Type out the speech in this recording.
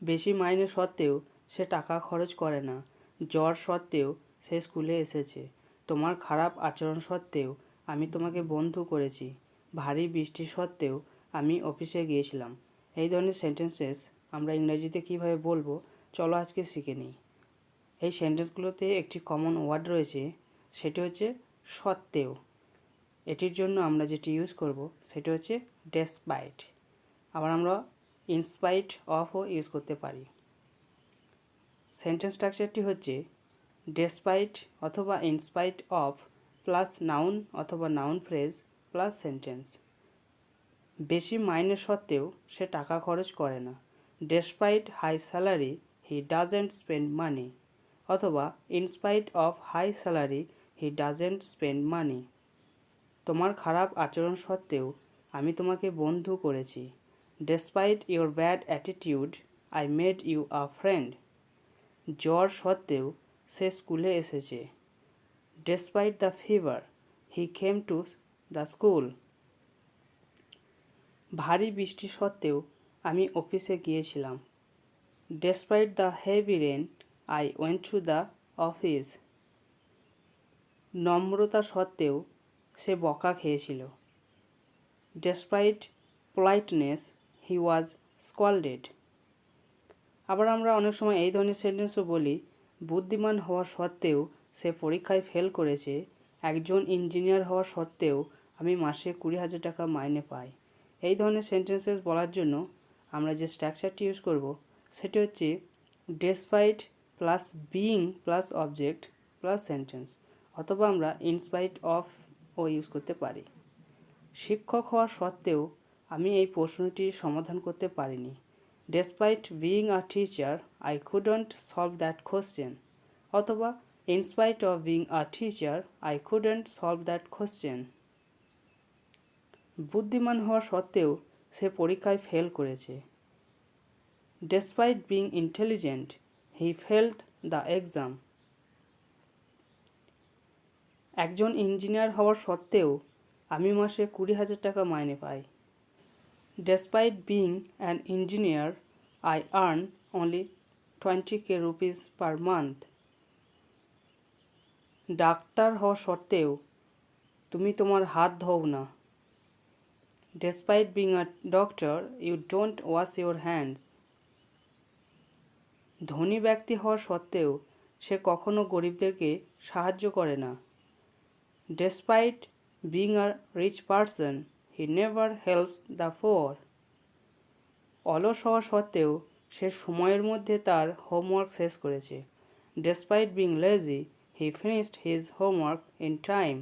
বেশি মাইনে সত্ত্বেও সে টাকা খরচ করে না। জ্বর সত্ত্বেও সে স্কুলে এসেছে। তোমার খারাপ আচরণ সত্ত্বেও আমি তোমাকে বন্ধু করেছি। ভারী বৃষ্টি সত্ত্বেও আমি অফিসে গিয়েছিলাম। এই ধরনের সেন্টেন্সেস আমরা ইংরেজিতে কীভাবে বলবো চলো আজকে শিখে নিই। এই সেন্টেন্সগুলোতে একটি কমন ওয়ার্ড রয়েছে, সেটি হচ্ছে সত্ত্বেও। এটির জন্য আমরা যেটি ইউজ করব সেটি হচ্ছে ডেসপাইট। আবার আমরা ইনস্পাইট অফও ইউজ করতে পারি। সেন্টেন্স স্ট্রাকচারটি হচ্ছে ডেসপাইট অথবা ইনস্পাইট অফ প্লাস নাউন অথবা নাউন ফ্রেজ প্লাস সেন্টেন্স। বেশি মাইনে সত্ত্বেও সে টাকা খরচ করে না। Despite high salary he doesn't spend money, অথবা in spite of high salary he doesn't spend money. তোমার খারাপ আচরণ সত্ত্বেও আমি তোমাকে বন্ধু করেছি। Despite your bad attitude I made you a friend. জ্বর সত্ত্বেও সে স্কুলে এসেছে। Despite the fever he came to the school. ভারী বৃষ্টি সত্ত্বেও আমি অফিসে গিয়েছিলাম। Despite the heavy rain I went to the office. নম্রতা সত্ত্বেও সে বকা খেয়েছিল। Despite politeness he was scolded. আবার আমরা অনেক সময় এই ধরনের সেন্টেন্সও বলি, বুদ্ধিমান হওয়া সত্ত্বেও সে পরীক্ষায় ফেল করেছে। একজন ইঞ্জিনিয়ার হওয়া সত্ত্বেও আমি মাসে 20,000 টাকা মাইনে পাই। এই ধরনের সেন্টেন্সেস বলার জন্য আমরা যে স্ট্রাকচারটি ইউজ করব সেটি হচ্ছে despite plus being plus object plus sentence, অথবা আমরা ইনস্পাইট অফ ও ইউজ করতে পারি। শিক্ষক হওয়া সত্ত্বেও আমি এই প্রশ্নটির সমাধান করতে পারিনি। Despite being a teacher I couldn't solve that question, অথবা in spite of being a teacher I couldn't solve that question. বুদ্ধিমান হওয়া সত্ত্বেও সে পরীক্ষায় ফেল করেছে। Despite being intelligent he failed the exam. একজন ইঞ্জিনিয়ার হওয়ার সত্ত্বেও আমি মাসে 20,000 টাকা মাইনে পাই। Despite being an engineer, I earn only 20k rupees per month. Doctor হওয়া সত্ত্বেও তুমি তোমার হাত ধোও না। Despite being a doctor, you don't wash your hands. ধনী ব্যক্তি হওয়া সত্ত্বেও সে কখনো গরিবদেরকে সাহায্য করে না। Despite being a rich person, he never helps the poor. অলস হওয়া সত্ত্বেও সে সময়ের মধ্যে তার হোমওয়ার্ক শেষ করেছে। Despite being lazy, he finished his homework in time.